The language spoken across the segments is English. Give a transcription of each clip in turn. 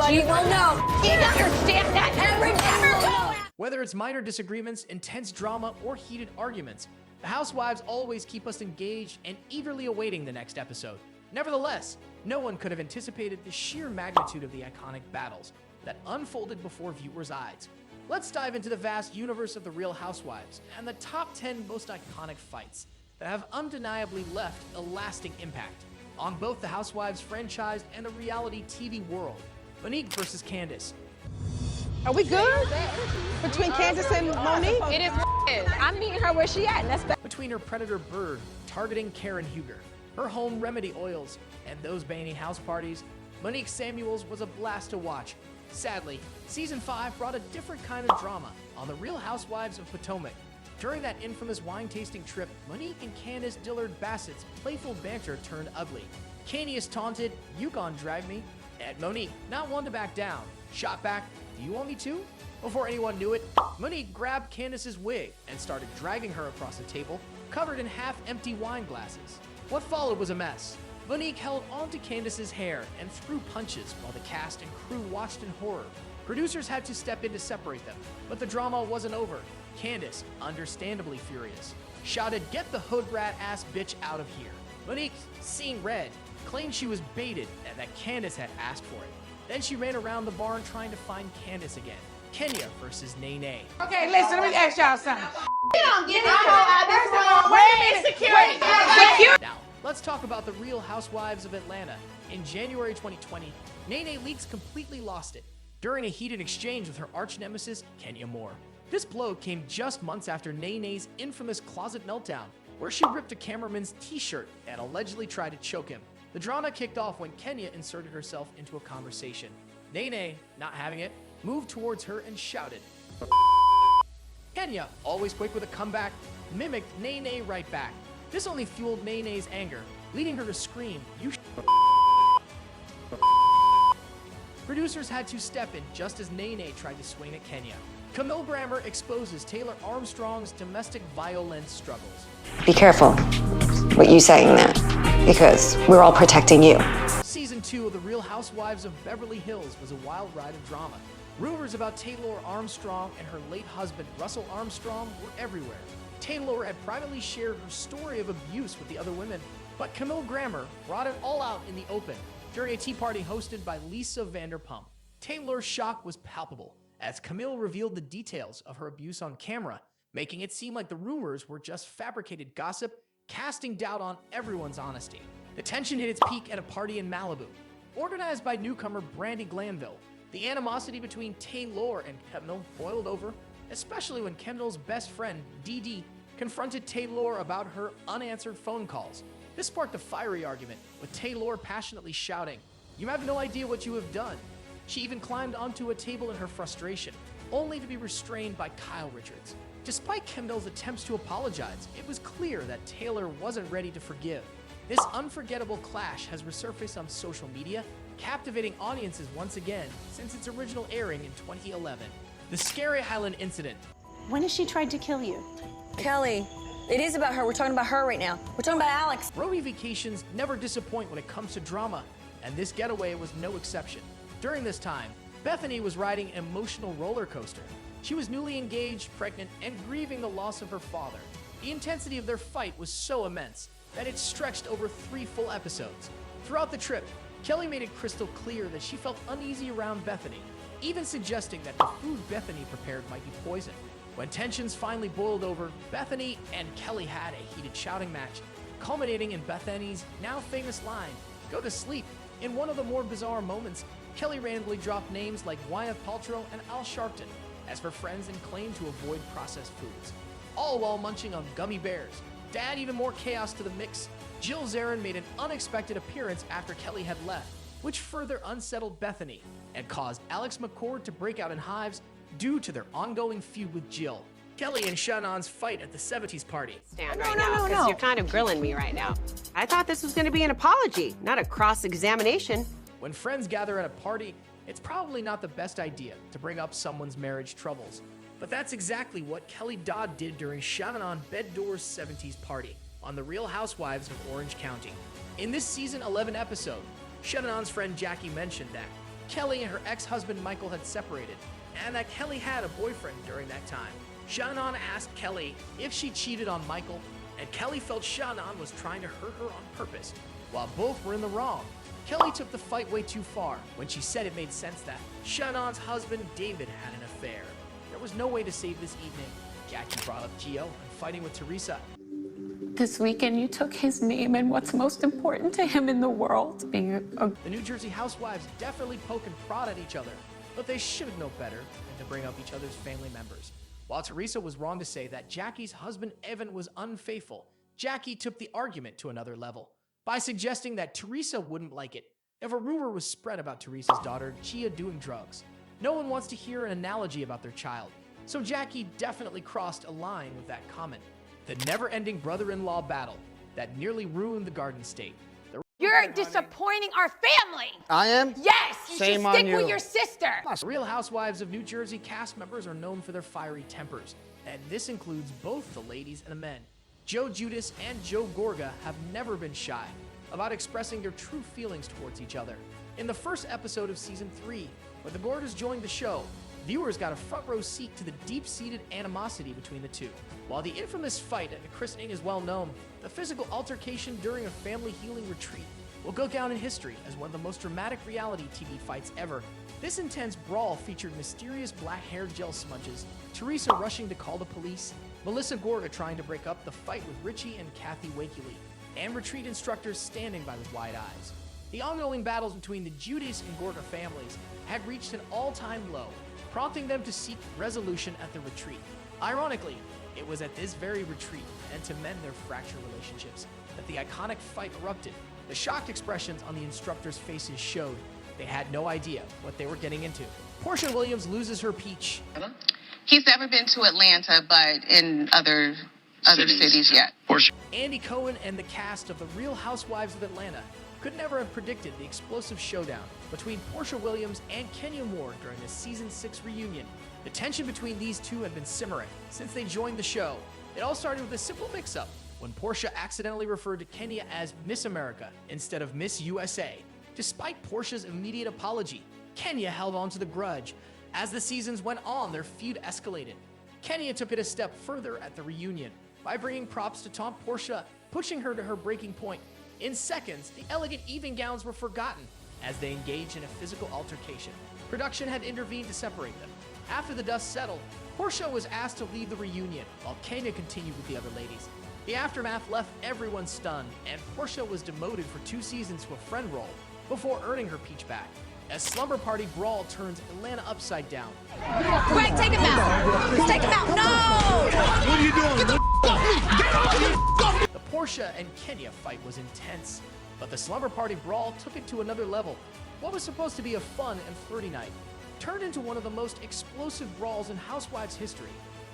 She will know. You understand that? Everybody. Whether it's minor disagreements, intense drama, or heated arguments, the Housewives always keep us engaged and eagerly awaiting the next episode. Nevertheless, no one could have anticipated the sheer magnitude of the iconic battles that unfolded before viewers' eyes. Let's dive into the vast universe of the Real Housewives and the top 10 most iconic fights that have undeniably left a lasting impact on both the Housewives franchise and the reality TV world. Monique versus Candace. Are we good? Between Candace and Monique? It is. I'm meeting her where she at, and that's Between her predator bird targeting Karen Huger, her home remedy oils, and those banning house parties, Monique Samuels was a blast to watch. Sadly, season 5 brought a different kind of drama on the Real Housewives of Potomac. During that infamous wine tasting trip, Monique and Candace Dillard Bassett's playful banter turned ugly. Candace taunted, "You gon' drag me," and Monique, not one to back down, shot back, "Do you want me to?" Before anyone knew it, Monique grabbed Candace's wig and started dragging her across the table, covered in half-empty wine glasses. What followed was a mess. Monique held onto Candace's hair and threw punches while the cast and crew watched in horror. Producers had to step in to separate them, but the drama wasn't over. Candace, understandably furious, shouted, "Get the hood rat ass bitch out of here." Monique, seeing red, claimed she was baited and that Candace had asked for it. Then she ran around the barn trying to find Candace again. Kenya versus Nene. Okay, listen, let me ask y'all something. Wait a minute. Security. Now, let's talk about the Real Housewives of Atlanta. In January 2020, Nene Leakes completely lost it during a heated exchange with her arch nemesis, Kenya Moore. This blow came just months after Nene's infamous closet meltdown, where she ripped a cameraman's t-shirt and allegedly tried to choke him. The drama kicked off when Kenya inserted herself into a conversation. Nene, not having it, moved towards her and shouted. Kenya, always quick with a comeback, mimicked Nene right back. This only fueled Nene's anger, leading her to scream, "You Producers had to step in just as Nene tried to swing at Kenya. Camille Grammer exposes Taylor Armstrong's domestic violence struggles. Be careful what you say in that, because we're all protecting you. Season 2 of The Real Housewives of Beverly Hills was a wild ride of drama. Rumors about Taylor Armstrong and her late husband, Russell Armstrong, were everywhere. Taylor had privately shared her story of abuse with the other women, but Camille Grammer brought it all out in the open during a tea party hosted by Lisa Vanderpump. Taylor's shock was palpable as Camille revealed the details of her abuse on camera, making it seem like the rumors were just fabricated gossip, casting doubt on everyone's honesty. The tension hit its peak at a party in Malibu. Organized by newcomer Brandi Glanville, the animosity between Taylor and Camille boiled over, especially when Kendall's best friend, Dee Dee, confronted Taylor about her unanswered phone calls. This sparked a fiery argument, with Taylor passionately shouting, "You have no idea what you have done." She even climbed onto a table in her frustration, only to be restrained by Kyle Richards. Despite Kendall's attempts to apologize, it was clear that Taylor wasn't ready to forgive. This unforgettable clash has resurfaced on social media, captivating audiences once again since its original airing in 2011. The Scary Highland incident. When has she tried to kill you? Kelly, it is about her. We're talking about her right now. We're talking about Alex. Roadie vacations never disappoint when it comes to drama, and this getaway was no exception. During this time, Bethany was riding an emotional roller coaster. She was newly engaged, pregnant, and grieving the loss of her father. The intensity of their fight was so immense that it stretched over 3 full episodes. Throughout the trip, Kelly made it crystal clear that she felt uneasy around Bethany, even suggesting that the food Bethany prepared might be poisoned. When tensions finally boiled over, Bethany and Kelly had a heated shouting match, culminating in Bethany's now famous line, "Go to sleep." In one of the more bizarre moments, Kelly randomly dropped names like Gwyneth Paltrow and Al Sharpton as her friends and claimed to avoid processed foods, all while munching on gummy bears. To add even more chaos to the mix, Jill Zarin made an unexpected appearance after Kelly had left, which further unsettled Bethany and caused Alex McCord to break out in hives due to their ongoing feud with Jill. Kelly and Shannon's fight at the 70s party. No. You're kind of grilling me right now. I thought this was going to be an apology, not a cross-examination. When friends gather at a party, it's probably not the best idea to bring up someone's marriage troubles. But that's exactly what Kelly Dodd did during Shannon Beddor's 70s party on The Real Housewives of Orange County. In this season 11 episode, Shannon's friend Jackie mentioned that Kelly and her ex-husband Michael had separated, and that Kelly had a boyfriend during that time. Shannon asked Kelly if she cheated on Michael, and Kelly felt Shannon was trying to hurt her on purpose. While both were in the wrong, Kelly took the fight way too far when she said it made sense that Shannon's husband David had an affair. There was no way to save this evening. Jackie brought up Gio and fighting with Teresa. This weekend, you took his name and what's most important to him in the world, being a The New Jersey Housewives definitely poke and prod at each other, but they should know better than to bring up each other's family members. While Teresa was wrong to say that Jackie's husband Evan was unfaithful, Jackie took the argument to another level by suggesting that Teresa wouldn't like it if a rumor was spread about Teresa's daughter Gia doing drugs. No one wants to hear an analogy about their child, so Jackie definitely crossed a line with that comment. The never-ending brother-in-law battle that nearly ruined the Garden State. You're disappointing our family. I am? Yes, you Shame should on stick you. with your sister. The Real Housewives of New Jersey cast members are known for their fiery tempers, and this includes both the ladies and the men. Joe Judas and Joe Gorga have never been shy about expressing their true feelings towards each other. In the first episode of season 3, when the Gorgas joined the show, viewers got a front row seat to the deep-seated animosity between the two. While the infamous fight at the christening is well known, the physical altercation during a family healing retreat will go down in history as one of the most dramatic reality TV fights ever. This intense brawl featured mysterious black hair gel smudges, Teresa rushing to call the police, Melissa Gorga trying to break up the fight with Richie and Kathy Wakely, and retreat instructors standing by with wide eyes. The ongoing battles between the Judas and Gorga families had reached an all-time low, prompting them to seek resolution at the retreat. Ironically, it was at this very retreat and to mend their fractured relationships that the iconic fight erupted. The shocked expressions on the instructors' faces showed they had no idea what they were getting into. Portia Williams loses her peach. He's never been to Atlanta, but in other cities yet. Andy Cohen and the cast of The Real Housewives of Atlanta could never have predicted the explosive showdown between Portia Williams and Kenya Moore during the season 6 reunion. The tension between these two had been simmering since they joined the show. It all started with a simple mix-up when Portia accidentally referred to Kenya as Miss America instead of Miss USA. Despite Portia's immediate apology, Kenya held on to the grudge. As the seasons went on, their feud escalated. Kenya took it a step further at the reunion by bringing props to taunt Portia, pushing her to her breaking point. In seconds, the elegant evening gowns were forgotten as they engaged in a physical altercation. Production had intervened to separate them. After the dust settled, Portia was asked to leave the reunion while Kenya continued with the other ladies. The aftermath left everyone stunned, and Portia was demoted for 2 seasons to a friend role before earning her peach back. As Slumber Party Brawl turns Atlanta upside down. Greg, take him out. Take him out. No! What are you doing? Get the off me! The Portia and Kenya fight was intense, but the Slumber Party Brawl took it to another level. What was supposed to be a fun and flirty night turned into one of the most explosive brawls in Housewives history.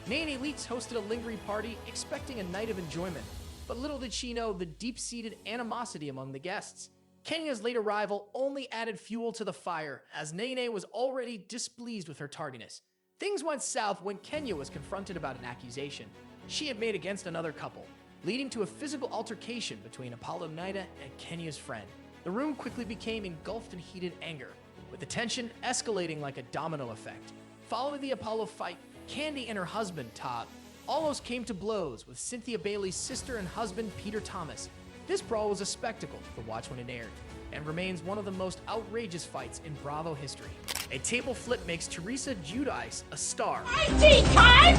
Nene Leakes hosted a lingering party expecting a night of enjoyment, but little did she know the deep-seated animosity among the guests. Kenya's late arrival only added fuel to the fire, as Nene was already displeased with her tardiness. Things went south when Kenya was confronted about an accusation she had made against another couple, leading to a physical altercation between Apollo Nida and Kenya's friend. The room quickly became engulfed in heated anger, with the tension escalating like a domino effect. Following the Apollo fight, Candy and her husband, Todd, almost came to blows with Cynthia Bailey's sister and husband, Peter Thomas. This brawl was a spectacle to watch when it aired, and remains one of the most outrageous fights in Bravo history. A table flip makes Teresa Giudice a star. IT time!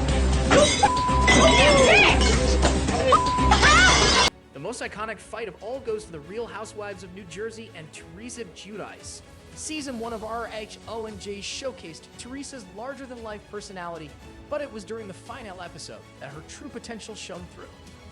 The most iconic fight of all goes to the Real Housewives of New Jersey and Teresa Giudice. Season 1 of RHONJ showcased Teresa's larger-than-life personality, but it was during the final episode that her true potential shone through.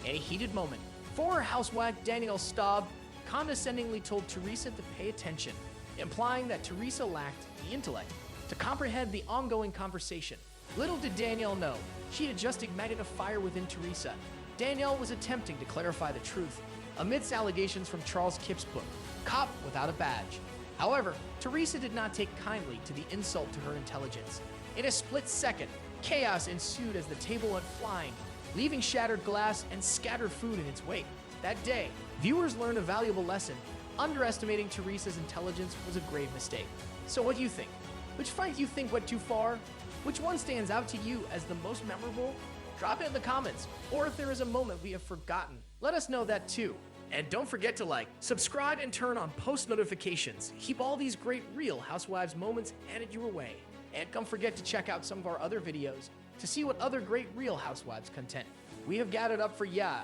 In a heated moment, former housewife Danielle Staub condescendingly told Teresa to pay attention, implying that Teresa lacked the intellect to comprehend the ongoing conversation. Little did Danielle know, she had just ignited a fire within Teresa. Danielle was attempting to clarify the truth amidst allegations from Charles Kipp's book, Cop Without a Badge. However, Teresa did not take kindly to the insult to her intelligence. In a split second, chaos ensued as the table went flying, leaving shattered glass and scattered food in its wake. That day, viewers learned a valuable lesson. Underestimating Teresa's intelligence was a grave mistake. So what do you think? Which fight do you think went too far? Which one stands out to you as the most memorable? Drop it in the comments, or if there is a moment we have forgotten, let us know that too. And don't forget to like, subscribe, and turn on post notifications. Keep all these great Real Housewives moments headed your way. And don't forget to check out some of our other videos to see what other great Real Housewives content we have gathered up for ya.